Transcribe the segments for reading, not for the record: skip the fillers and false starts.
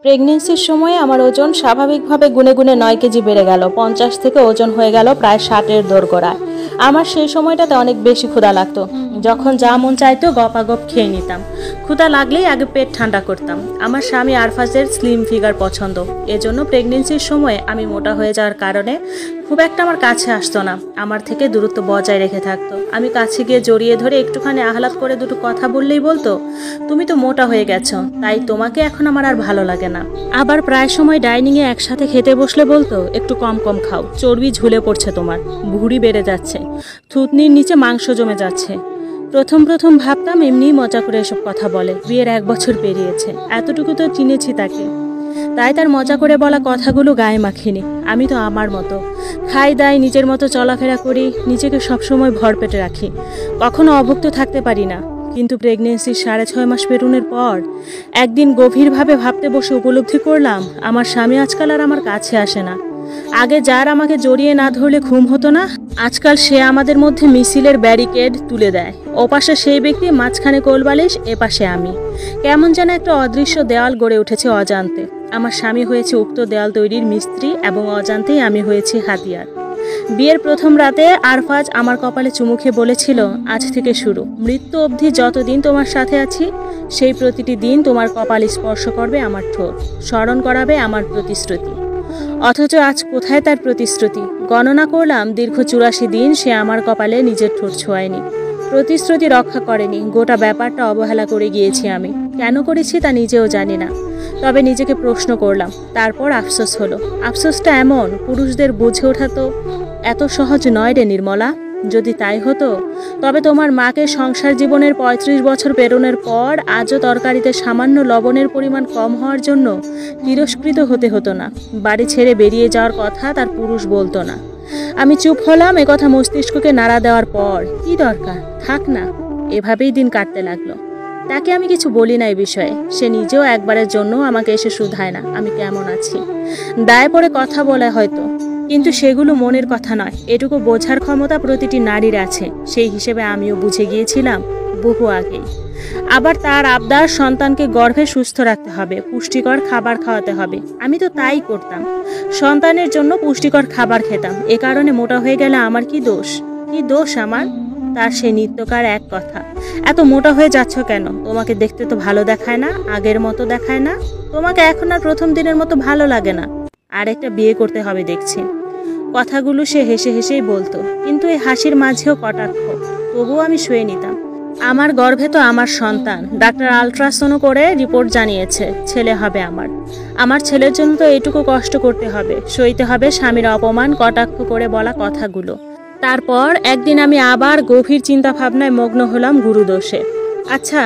প্রেগনেন্সির সময়ে আমার ওজন স্বাভাবিকভাবে গুনে গুনে 9 কেজি বেড়ে গেল। 50 থেকে ওজন হয়ে গেল প্রায় 60-এর দোরগোড়ায়। আমার সেই সময়টাতে অনেক বেশি ক্ষুধা লাগতো। যখন যা মন চাইতো গপাগপ খেয়ে নিতাম। ক্ষুধা লাগলেই আগে পেট ঠান্ডা করতাম। আমার স্বামী আরফাজের স্লিম ফিগার পছন্দ, এজন্য প্রেগনেন্সির সময় আমি মোটা হয়ে যাওয়ার কারণে খুব একটা আমার কাছে আসতো না, আমার থেকে দূরত্ব বজায় রেখে থাকতো। আমি কাছে গিয়ে জড়িয়ে ধরে একটুখানি আহ্লাদ করে দুটো কথা বললেই বলতো, তুমি তো মোটা হয়ে গেছো, তাই তোমাকে এখন আমার আর ভালো লাগে না। আবার প্রায় সময় ডাইনিংয়ে একসাথে খেতে বসলে বলতো, একটু কম কম খাও, চর্বি ঝুলে পড়ছে তোমার, ভুঁড়ি বেড়ে যাচ্ছে, থুতনির নিচে মাংস জমে যাচ্ছে। প্রথম ভাবতাম এমনিই মজা করে এসব কথা বলে, বিয়ের 1 বছর পেরিয়েছে, এতটুকু তো চিনেছি তাকে, তাই তার মজা করে বলা কথাগুলো গায়ে মাখিনি। আমি তো আমার মতো খাই দাই, নিজের মতো চলাফেরা করি, নিজেকে সবসময় ভরপেটে রাখি, কখনো অভুক্ত থাকতে পারি না। কিন্তু প্রেগনেন্সির 6.5 মাস পেরোনোর পর একদিন গভীরভাবে ভাবতে বসে উপলব্ধি করলাম, আমার স্বামী আজকাল আর আমার কাছে আসে না। আগে যার আমাকে জড়িয়ে না ধরলে ঘুম হতো না, আজকাল সে আমাদের মধ্যে মিছিলের ব্যারিকেড তুলে দেয়। ওপাশে সেই ব্যক্তি, মাঝখানে কোলবালিশ, এপাশে আমি। কেমন যেন একটা অদৃশ্য দেওয়াল গড়ে উঠেছে অজান্তে। আমার স্বামী হয়েছে উক্ত দেওয়াল তৈরির মিস্ত্রি এবং অজান্তেই আমি হয়েছি হাতিয়ার। বিয়ের প্রথম রাতে আরফাজ আমার কপালে চুমু খেয়ে বলেছিল, আজ থেকে শুরু, মৃত্যু অবধি যতদিন তোমার সাথে আছি, সেই প্রতিটি দিন তোমার কপাল স্পর্শ করবে আমার ঠোঁট, স্মরণ করাবে আমার প্রতিশ্রুতি। অথচ আজ কোথায় তার প্রতিশ্রুতি? গণনা করলাম, দীর্ঘ 84 দিন সে আমার কপালে নিজের ঠোঁট ছোঁয়ায়নি, প্রতিশ্রুতি রক্ষা করেনি। গোটা ব্যাপারটা অবহেলা করে গিয়েছি আমি। কেন করেছি তা নিজেও জানি না, তবে নিজেকে প্রশ্ন করলাম। তারপর আফসোস হলো। আফসোসটা এমন, পুরুষদের বুঝে ওঠা তো এত সহজ নয় রে নির্মলা। যদি তাই হতো, তবে তোমার মাকে সংসার জীবনের 35 বছর পেরোনোর পর আজও তরকারিতে সামান্য লবণের পরিমাণ কম হওয়ার জন্য তিরস্কৃত হতে হতো না। বাড়ি ছেড়ে বেরিয়ে যাওয়ার কথা তার পুরুষ বলতো না। আমি চুপ হলাম। একথা মস্তিষ্ককে নাড়া দেওয়ার পর, কি দরকার, থাক না। এভাবেই দিন কাটতে লাগলো। তাকে আমি কিছু বলি না এই বিষয়ে। সে নিজেও একবারের জন্য আমাকে এসে শুধায় না আমি কেমন আছি। দায়ে পড়ে কথা বলে হয়তো, কিন্তু সেগুলো মনের কথা নয়। এটুকু বোঝার ক্ষমতা প্রতিটি নারীর আছে, সেই হিসেবে আমিও বুঝে গিয়েছিলাম বহু আগেই। আবার তার আবদার, সন্তানকে গর্ভে সুস্থ রাখতে হবে, পুষ্টিকর খাবার খাওয়াতে হবে। আমি তো তাই করতাম, সন্তানের জন্য পুষ্টিকর খাবার খেতাম। এ কারণে মোটা হয়ে গেলে আমার কি দোষ? কি দোষ আমার? তার সেই নিত্যকার এক কথা, এত মোটা হয়ে যাচ্ছ কেন? তোমাকে দেখতে তো ভালো দেখায় না, আগের মতো দেখায় না। তোমাকে এখন আর প্রথম দিনের মতো ভালো লাগে না, আর একটা বিয়ে করতে হবে দেখছি। কথাগুলো সে হেসে হেসেই বলতো, কিন্তু এই হাসির মাঝেও কটাক্ষ। তবুও আমি শুয়ে নিতাম। আমার গর্ভে তো আমার সন্তান। ডাক্তার আলট্রাসাউন্ড করে রিপোর্ট জানিয়েছে ছেলে হবে আমার। আমার ছেলের জন্য তো এইটুকু কষ্ট করতে হবে, সইতে হবে স্বামীর অপমান, কটাক্ষ করে বলা কথাগুলো। তারপর একদিন আমি আবার গভীর চিন্তা ভাবনায় মগ্ন হলাম গুরুদোষে। আচ্ছা,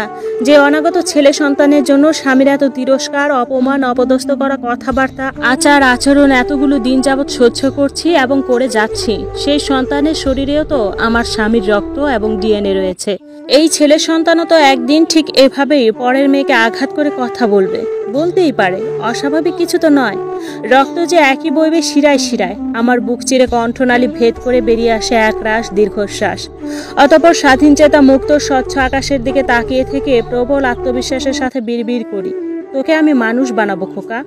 যে অনাগত ছেলে সন্তানের জন্য স্বামীর এত তিরস্কার, অপমান, অপদস্থ করা কথাবার্তা, আচার আচরণ এতগুলো দিন যাবৎ সহ্য করছি এবং করে যাচ্ছি, সেই সন্তানের শরীরেও তো আমার স্বামীর রক্ত এবং ডিএনএ রয়েছে। এই ছেলে সন্তানও তো একদিন ঠিক এভাবেই পরের মেয়েকে আঘাত করে কথা বলবে, বলতেই পারে, অস্বাভাবিক কিছু তো নয়। রক্ত যে একই বইবে শিরায় শিরায়। আমার বুক চিরে কণ্ঠনালী ভেদ করে বেরিয়ে আসে একরাশ দীর্ঘশ্বাস। অতঃপর স্বাধীন চেতা মুক্ত স্বচ্ছ আকাশের দিকে তাকিয়ে থেকে প্রবল আত্মবিশ্বাসের সাথে বিড়বিড় করি, তোকে আমি মানুষ বানাবো খোকা।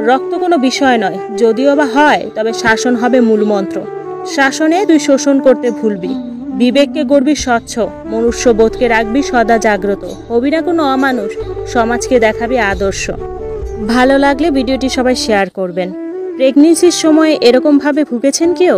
রক্ত কোনো বিষয় নয়, যদিও বা হয়, তবে শাসন হবে মূলমন্ত্র। শাসনে তুই শোষণ করতে ভুলবি, বিবেককে গড়বি স্বচ্ছ, মনুষ্যবোধকে রাখবি সদা জাগ্রত, হবি না কোনো অমানুষ, সমাজকে দেখাবি আদর্শ। ভালো লাগলে ভিডিওটি সবাই শেয়ার করবেন। প্রেগনেন্সির সময় এরকমভাবে ভুগেছেন কেউ?